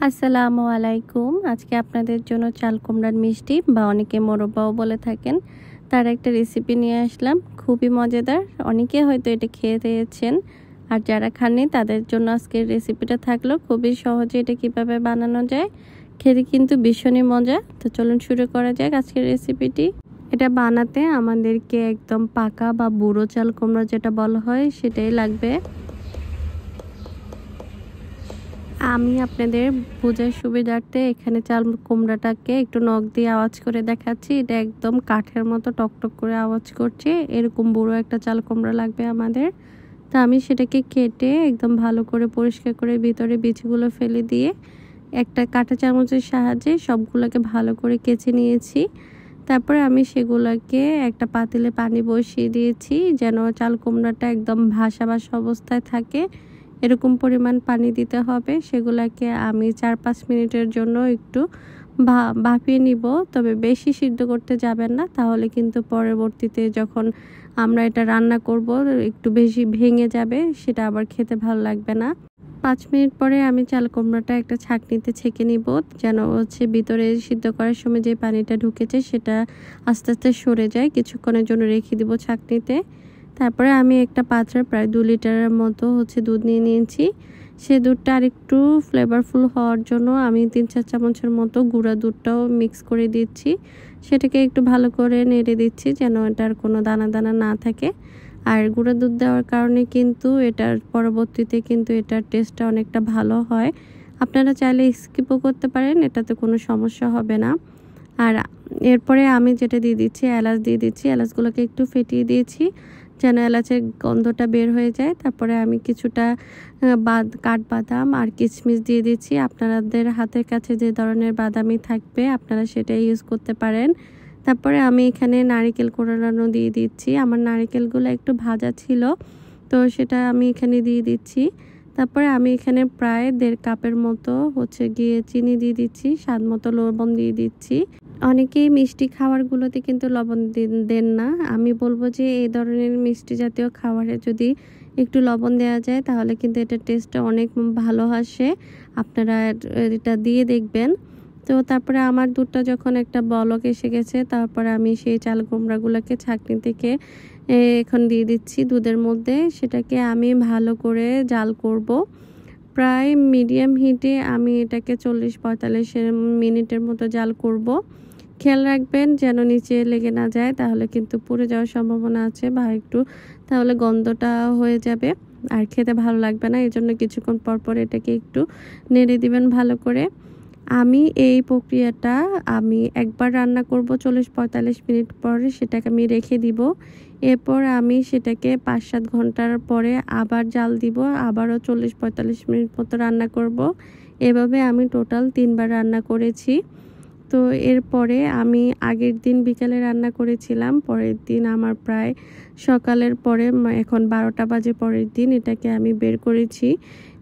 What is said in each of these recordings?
আসসালামু আলাইকুম। আজকে আপনাদের জন্য চাল কুমড়ার মিষ্টি বা অনেকে মোরব্বাও বলে থাকেন, তার একটা রেসিপি নিয়ে আসলাম। খুবই মজাদার। অনেকে হয়তো এটা খেয়ে দিয়েছেন, আর যারা খাননি তাদের জন্য আজকের রেসিপিটা থাকলো। খুবই সহজে এটা কিভাবে বানানো যায়, খেতে কিন্তু ভীষণই মজা। তো চলুন শুরু করা যাক আজকের রেসিপিটি। এটা বানাতে আমাদেরকে একদম পাকা বা বুড়ো চাল কুমড়া যেটা বলা হয় সেটাই লাগবে। আমি আপনাদের বোঝার সুবিধার্থে এখানে চাল কুমড়াটাকে একটু নখ দিয়ে আওয়াজ করে দেখাচ্ছি। এটা একদম কাঠের মতো টকটক করে আওয়াজ করছে। এরকম বড় একটা চাল কুমড়া লাগবে আমাদের। তো আমি সেটাকে কেটে একদম ভালো করে পরিষ্কার করে ভিতরে বীজগুলো ফেলে দিয়ে একটা কাঁটা চামচের সাহায্যে সবগুলোকে ভালো করে কেচে নিয়েছি। তারপরে আমি সেগুলোকে একটা পাতিলে পানি বসিয়ে দিয়েছি, যেন চাল কুমড়াটা একদম ভাসা ভাসা অবস্থায় থাকে। এরকম পরিমাণ পানি দিতে হবে। সেগুলোকে আমি 4-5 মিনিটের জন্য একটু ভাপিয়ে নিব। তবে বেশি সিদ্ধ করতে যাবেন না, তাহলে কিন্তু পরবর্তীতে যখন আমরা এটা রান্না করব একটু বেশি ভেঙে যাবে, সেটা আবার খেতে ভালো লাগবে না। 5 মিনিট পরে আমি চাল কুমড়াটা একটা ছাঁকনিতে ছেঁকে নিব, যেন ভিতরে সিদ্ধ করার সময় যে পানিটা ঢুকেছে সেটা আস্তে আস্তে সরে যায়। কিছুক্ষণের জন্য রেখে দিব ছাঁকনিতে। তারপরে আমি একটা পাত্রে প্রায় 2 লিটারের মতো দুধ নিয়ে নিয়েছি। সে দুধটা আরেকটু ফ্লেভারফুল হওয়ার জন্য আমি 3-4 চামচের মতো গুঁড়া দুধটাও মিক্স করে দিচ্ছি। সেটাকে একটু ভালো করে নেড়ে দিচ্ছি, যেন এটার কোনো দানা দানা না থাকে। আর গুঁড়া দুধ দেওয়ার কারণে কিন্তু এটার পরবর্তীতে কিন্তু এটার টেস্টটা অনেকটা ভালো হয়। আপনারা চাইলে স্কিপও করতে পারেন, এটাতে কোনো সমস্যা হবে না। আর এরপরে আমি যেটা দিয়ে দিচ্ছি, এলাচ দিয়ে দিচ্ছি। এলাচগুলোকে একটু ফেটিয়ে দিয়েছি, যেন এলাচের গন্ধটা বের হয়ে যায়। তারপরে আমি কিছুটা কাঠবাদাম আর কিশমিশ দিয়ে দিচ্ছি। আপনাদের হাতের কাছে যে ধরনের বাদামই থাকবে আপনারা সেটাই ইউজ করতে পারেন। তারপরে আমি এখানে নারিকেল কোড়ানো দিয়ে দিচ্ছি। আমার নারিকেলগুলো একটু ভাজা ছিল, তো সেটা আমি এখানে দিয়ে দিচ্ছি। তারপরে আমি এখানে প্রায় 1.5 কাপের মতো গিয়ে চিনি দিয়ে দিচ্ছি, স্বাদ মতো লবণ দিয়ে দিচ্ছি। অনেকেই মিষ্টি খাবারগুলোতে কিন্তু লবণ দেন না। আমি বলবো যে এই ধরনের মিষ্টি জাতীয় খাবারে যদি একটু লবণ দেওয়া যায় তাহলে কিন্তু এটার টেস্টটা অনেক ভালো আসে। আপনারা এটা দিয়ে দেখবেন। তো তারপরে আমার দুধটা যখন একটা বলক এসে গেছে, তারপরে আমি সেই চাল কুমড়াগুলোকে ছাঁকনি থেকে এখন দিয়ে দিচ্ছি দুধের মধ্যে। সেটাকে আমি ভালো করে জাল করব। প্রায় মিডিয়াম হিটে আমি এটাকে 40-45 মিনিটের মতো জাল করব। খেয়াল রাখবেন যেন নিচে লেগে না যায়, তাহলে কিন্তু পুড়ে যাওয়ার সম্ভাবনা আছে, বা একটু তাহলে গন্ধটা হয়ে যাবে আর খেতে ভালো লাগবে না। এজন্য কিছুক্ষণ পর পর এটাকে একটু নেড়ে দিবেন ভালো করে। আমি এই প্রক্রিয়াটা আমি একবার রান্না করব, 40-45 মিনিট পরে সেটাকে আমি রেখে দিব। এরপর আমি সেটাকে 5-7 ঘন্টার পরে আবার জাল দিব, আবারও 40-45 মিনিট মতো রান্না করব। এভাবে আমি টোটাল 3 বার রান্না করেছি। তো এরপরে আমি আগের দিন বিকালে রান্না করেছিলাম, পরের দিন আমার প্রায় সকালের পরে এখন 12টা বাজে পরের দিন এটাকে আমি বের করেছি।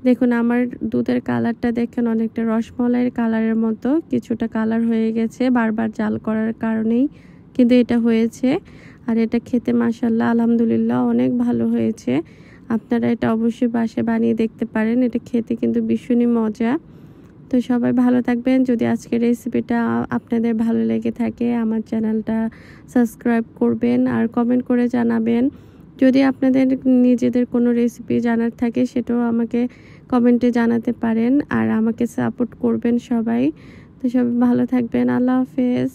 দেখুন আমার দুধের কালারটা দেখেন, অনেকটা রসমলাইয়ের কালারের মতো কিছুটা কালার হয়ে গেছে, বারবার জাল করার কারণেই কিন্তু এটা হয়েছে। আর এটা খেতে মাশাআল্লাহ আলহামদুলিল্লাহ অনেক ভালো হয়েছে। আপনারা এটা অবশ্যই বাসায় বানিয়ে দেখতে পারেন, এটা খেতে কিন্তু ভীষণই মজা। তো সবাই ভালো থাকবেন। যদি আজকের রেসিপিটা আপনাদের ভালো লেগে থাকে আমার চ্যানেলটা সাবস্ক্রাইব করবেন আর কমেন্ট করে জানাবেন। যদি আপনাদের নিজেদের কোনো রেসিপি জানার থাকে সেটাও আমাকে কমেন্টে জানাতে পারেন, আর আমাকে সাপোর্ট করবেন সবাই। তো সবাই ভালো থাকবেন। আল্লাহ হাফেজ।